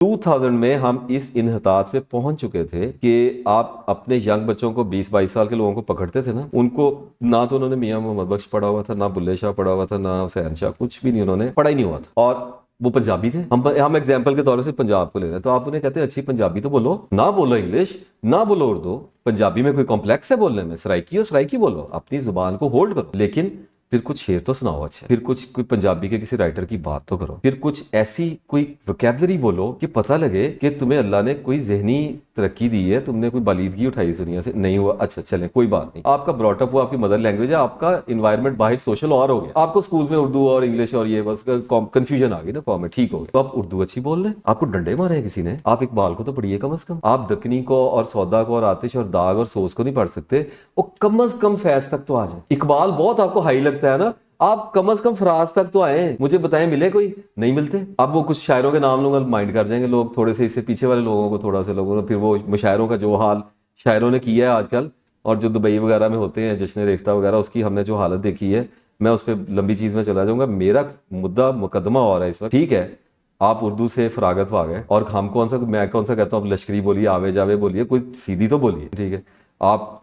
2000 में हम इस इन्हतात पे पहुंच चुके थे कि आप अपने यंग बच्चों को 20-22 साल के लोगों को पकड़ते थे ना, उनको ना तो उन्होंने मियां मोहम्मद बख्श पढ़ा हुआ था, ना बुल्ले शाह पढ़ा हुआ था, ना हुसैन शाह, कुछ भी नहीं, उन्होंने पढ़ा ही नहीं हुआ था, और वो पंजाबी थे। हम एग्जाम्पल के तौर से पंजाब को ले रहे हैं, तो आप उन्हें कहते हैं अच्छी पंजाबी तो बोलो, ना बोलो इंग्लिश, ना बोलो उर्दू, पंजाबी में कोई कॉम्प्लेक्स है बोलने में, सराइकी हो सराइकी बोलो, अपनी जुबान को होल्ड करो, लेकिन फिर कुछ शेर तो सुनाओ अच्छा, फिर कुछ कोई पंजाबी के किसी राइटर की बात तो करो, फिर कुछ ऐसी कोई वोकैबुलरी बोलो कि पता लगे कि तुम्हें अल्लाह ने कोई जहनी तरक्की दी है, तुमने कोई बालीदगी उठाई इस दुनिया से, नहीं हुआ अच्छा चलें कोई बात नहीं, आपका ब्रॉटअप हुआ, आपकी मदर लैंग्वेज है, आपका इन्वायरमेंट बाहर सोशल और हो गया, आपको स्कूल में उर्दू और इंग्लिश और ये बस कंफ्यूजन आ गई ना कॉम में, ठीक हो गया, तो आप उर्दू अच्छी बोल रहे हैं, आपको डंडे मारे हैं किसी ने, आप इकबाल को तो पढ़िए कम अज कम, आप दक्कनी को और सौदा को और आतिश और दाग और सोच को नहीं पढ़ सकते, वो कम अज कम फैज तक तो आ जाए। इकबाल बहुत आपको हाई लगता है ना, आप कम से कम फराज तक तो आए, मुझे बताएं मिले कोई, नहीं मिलते। अब वो कुछ शायरों के नाम लूंगा माइंड कर जाएंगे लोग, थोड़े से इससे पीछे वाले लोगों को, थोड़ा से लोगों ने, फिर वो मुशायरों का जो हाल शायरों ने किया है आजकल, और जो दुबई वगैरह में होते हैं जश्न रेख्ता वगैरह, उसकी हमने जो हालत देखी है, मैं उस पर लंबी चीज में चला जाऊंगा, मेरा मुद्दा मुकदमा हो रहा है इस वक्त, ठीक है। आप उर्दू से फरागत पा गए, और हम कौन सा, मैं कौन सा कहता हूँ आप लश्करी बोलिए, आवे जावे बोलिए, कोई सीधी तो बोलिए, ठीक है। आप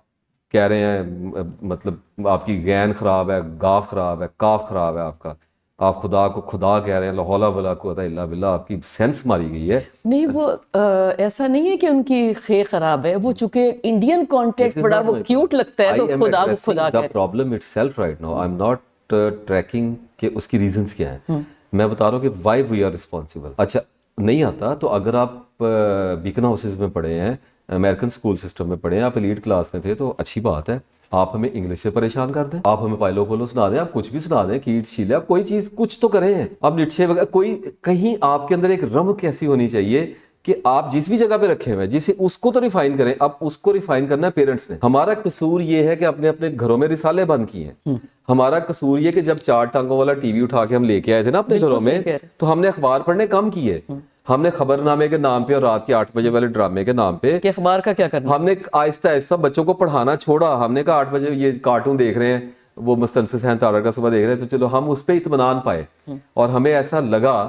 कह रहे हैं मतलब आपकी गैन खराब है, गाफ खराब है, काफ खराब है आपका, आप खुदा को खुदा कह रहे हैं, लाहौला वला कुव्वता इल्ला बिल्लाह, आपकी सेंस मारी गई है। नहीं वो ऐसा नहीं है कि उनकी खे खराब है, वो चूंकि इंडियन कॉन्टेक्स्ट बड़ा वो क्यूट लगता है, तो खुदा को खुदा the problem itself right now, I am not tracking के उसकी रीजंस क्या हैं, मैं बता रहा हूँ कि व्हाई वी आर रिस्पॉन्सिबल। अच्छा नहीं आता तो अगर आप बीकन हाउसेज में पढ़े हैं, अमेरिकन स्कूल सिस्टम में पढ़े हैं, आप एलीट क्लास में थे, तो अच्छी बात है, आप हमें इंग्लिश से परेशान कर दें, आप हमें पाइलो पोलो सुना दें, आप कुछ भी सुना दें, कीट शीले, आप कोई चीज कुछ तो करें, आप निट्शे वगैरह, कोई कहीं आपके अंदर एक रमक कैसी होनी चाहिए कि आप जिस भी जगह पे रखे हुए हैं, जिसे उसको तो रिफाइन करें। अब उसको रिफाइन करना है पेरेंट्स ने। हमारा कसूर ये है कि अपने अपने घरों में रिसाले बंद किए हैं। हमारा कसूर ये कि जब 4 टांगों वाला टीवी उठा के हम लेके आए थे ना अपने घरों में, तो हमने अखबार पढ़ने कम किए, हमने खबरनामे के नाम पे और रात के 8 बजे वाले ड्रामे के नाम पे कि अखबार का क्या करना, हमने आहिस्ता आहिस्ता बच्चों को पढ़ाना छोड़ा। हमने कहा 8 बजे ये कार्टून देख रहे हैं, वो मुस्तनसिस हैं तारक का सुबह देख रहे हैं, तो चलो हम उस पर इत्मीनान पाए, और हमें ऐसा लगा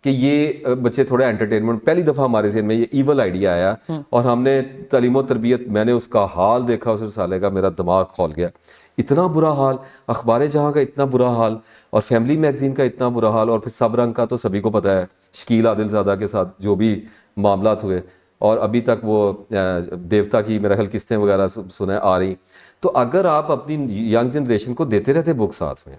कि ये बच्चे थोड़ा एंटरटेनमेंट, पहली दफ़ा हमारे ज़हन में ये ईवल आइडिया आया, और हमने तालीम और तरबियत, मैंने उसका हाल देखा उस रिसाले का, मेरा दिमाग खोल गया, इतना बुरा हाल, अखबार जहाँ का इतना बुरा हाल, और फैमिली मैगजीन का इतना बुरा हाल, और फिर सब रंग का तो सभी को पता है, शकील आदिलज़ादा के साथ जो भी मामलात हुए, और अभी तक वो देवता की मेरा ख्याल किस्तें वगैरह सुना आ रही। तो अगर आप अपनी यंग जनरेशन को देते रहते बुक साथ में,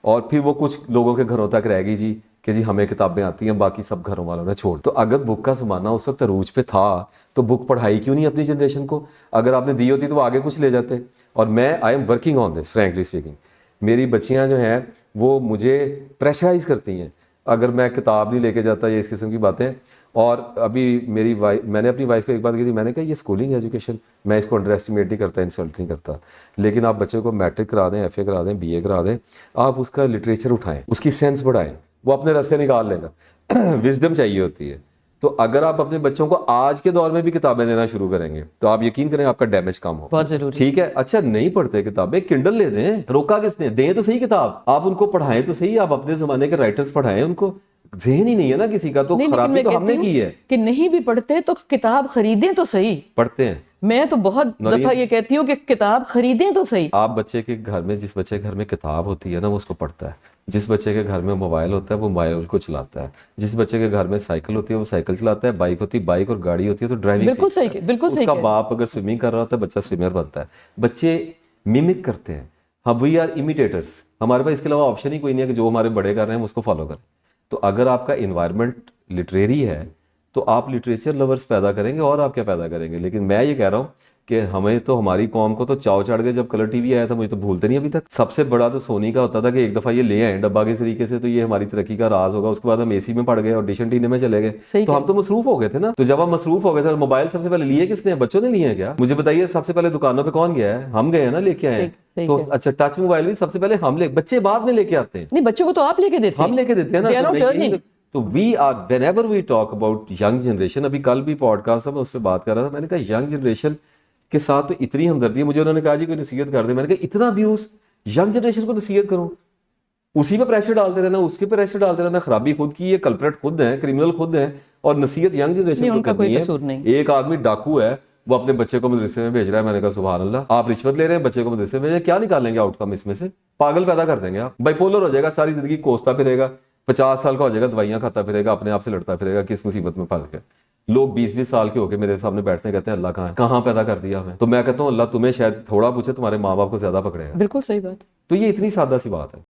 और फिर वो कुछ लोगों के घरों तक रह गई जी कि जी हमें किताबें आती हैं, बाकी सब घरों वालों ने छोड़, तो अगर बुक का ज़माना उस वक्त अरूज पे था, तो बुक पढ़ाई क्यों नहीं अपनी जनरेशन को? अगर आपने दी होती तो वो आगे कुछ ले जाते। और मैं I am working on this frankly speaking. मेरी बच्चियाँ जो हैं वो मुझे प्रेशराइज करती हैं अगर मैं किताब नहीं लेके जाता, ये इस किस्म की बातें। और अभी मेरी वाइफ, मैंने अपनी वाइफ को एक बात कही थी, मैंने कहा ये स्कूलिंग एजुकेशन, मैं इसको अंडर एस्टिमेट नहीं करता, इंसल्ट नहीं करता, लेकिन आप बच्चे को मैट्रिक करा दें, FA करा दें, BA करा दें, आप उसका लिटरेचर उठाएं, उसकी सेंस बढ़ाएं, वो अपने रास्ते निकाल लेगा। विजडम चाहिए होती है। तो अगर आप अपने बच्चों को आज के दौर में भी किताबें देना शुरू करेंगे, तो आप यकीन करें आपका डैमेज कम हो, बहुत जरूरी, ठीक है। अच्छा नहीं पढ़ते किताबें, किंडल ले दें, रोका किसने? दें तो सही किताब, आप उनको पढ़ाएं तो सही, आप अपने जमाने के राइटर्स पढ़ाएं उनको। ज़हन ही नहीं है ना किसी का, तो खराबी तो हमने की है कि नहीं भी पढ़ते तो किताब खरीदें तो सही। पढ़ते हैं, मैं तो बहुत दफा ये कहती हूँ कि किताब खरीदें तो सही। आप बच्चे के घर में, जिस बच्चे के घर में किताब होती है ना, वो उसको पढ़ता है। जिस बच्चे के घर में मोबाइल होता है वो मोबाइल को चलाता है। जिस बच्चे के घर में साइकिल होती है वो साइकिल चलाता है, बाइक होती है बाइक, और गाड़ी होती है तो ड्राइविंग। बिल्कुल सही, बिल्कुल सही। उसका बाप अगर स्विमिंग कर रहा होता है, बच्चा स्विमर बनता है। बच्चे मिमिक करते हैं, हम वी आर इमिटेटर्स। हमारे पास इसके अलावा ऑप्शन ही कोई नहीं है कि जो हमारे बड़े कर रहे हैं हम उसको फॉलो करें। तो अगर आपका इन्वायरमेंट लिटरेरी है तो आप लिटरेचर लवर्स पैदा करेंगे, और आप क्या पैदा करेंगे। लेकिन मैं ये कह रहा हूँ कि हमें तो, हमारी कौम को तो चाव चढ़ गए जब कलर टीवी आया था, मुझे तो भूलते नहीं अभी तक। सबसे बड़ा तो सोनी का होता था कि एक दफ़ा ये ले आए डब्बा के तरीके से, तो ये हमारी तरक्की का राज होगा। उसके बाद हम AC में पड़ गए और डिश एंटीने में चले गए, तो हम तो मसरूफ हो गए थे ना। तो जब हम मसरूफ हो गए थे, मोबाइल सबसे पहले लिए किसने? बच्चों ने लिए हैं क्या? मुझे बताइए, सबसे पहले दुकानों पर कौन गया है? हम गए हैं ना, लेके आए। तो अच्छा, टच मोबाइल भी सबसे पहले हम बच्चे बाद में लेके आते हैं। नहीं, बच्चों को तो आप लेके देते हैं, हम लेके देते हैं ना। तो we are, whenever we talk about young generation, अभी कल भी पॉडकास्ट में उस पर बात कर रहा था, मैंने कहा यंग जनरेशन के साथ तो इतनी हमदर्दी है। मुझे उन्होंने कहा जी कोई नसीहत कर दे, मैंने कहा इतना अब्यूज यंग जनरेशन को नसीहत करूं? उसी पे प्रेशर डालते रहना, उसके पे प्रेशर डालते रहना। खराबी खुद की है, कल्प्रेट खुद है, क्रिमिनल खुद है, और नसीहत यंग जनरेशन को उनका कोई करनी कसूर है। नहीं। एक आदमी डाकू है, वो अपने बच्चे को मदरसे में भेज रहा है, मैंने कहा सुभान अल्लाह, आप रिश्वत ले रहे हैं, बच्चे को मदरसे में भेजे, क्या निकालेंगे आउटकम इसमें से? पागल पैदा कर देंगे आप, बाइपोलर हो जाएगा, सारी जिंदगी कोसता फिरेगा, 50 साल का हो जाएगा, दवाइयां खाता फिरेगा, अपने आप से लड़ता फिरेगा, किस मुसीबत में फंस गया। लोग 20-20 साल के होके मेरे सामने बैठते हैं, कहते हैं अल्लाह कहाँ है, कहाँ पैदा कर दिया हमें? तो मैं कहता हूँ अल्लाह तुम्हें शायद थोड़ा पूछे, तुम्हारे माँ बाप को ज्यादा पकड़ेगा। बिल्कुल सही बात। तो ये इतनी सादा सी बात है।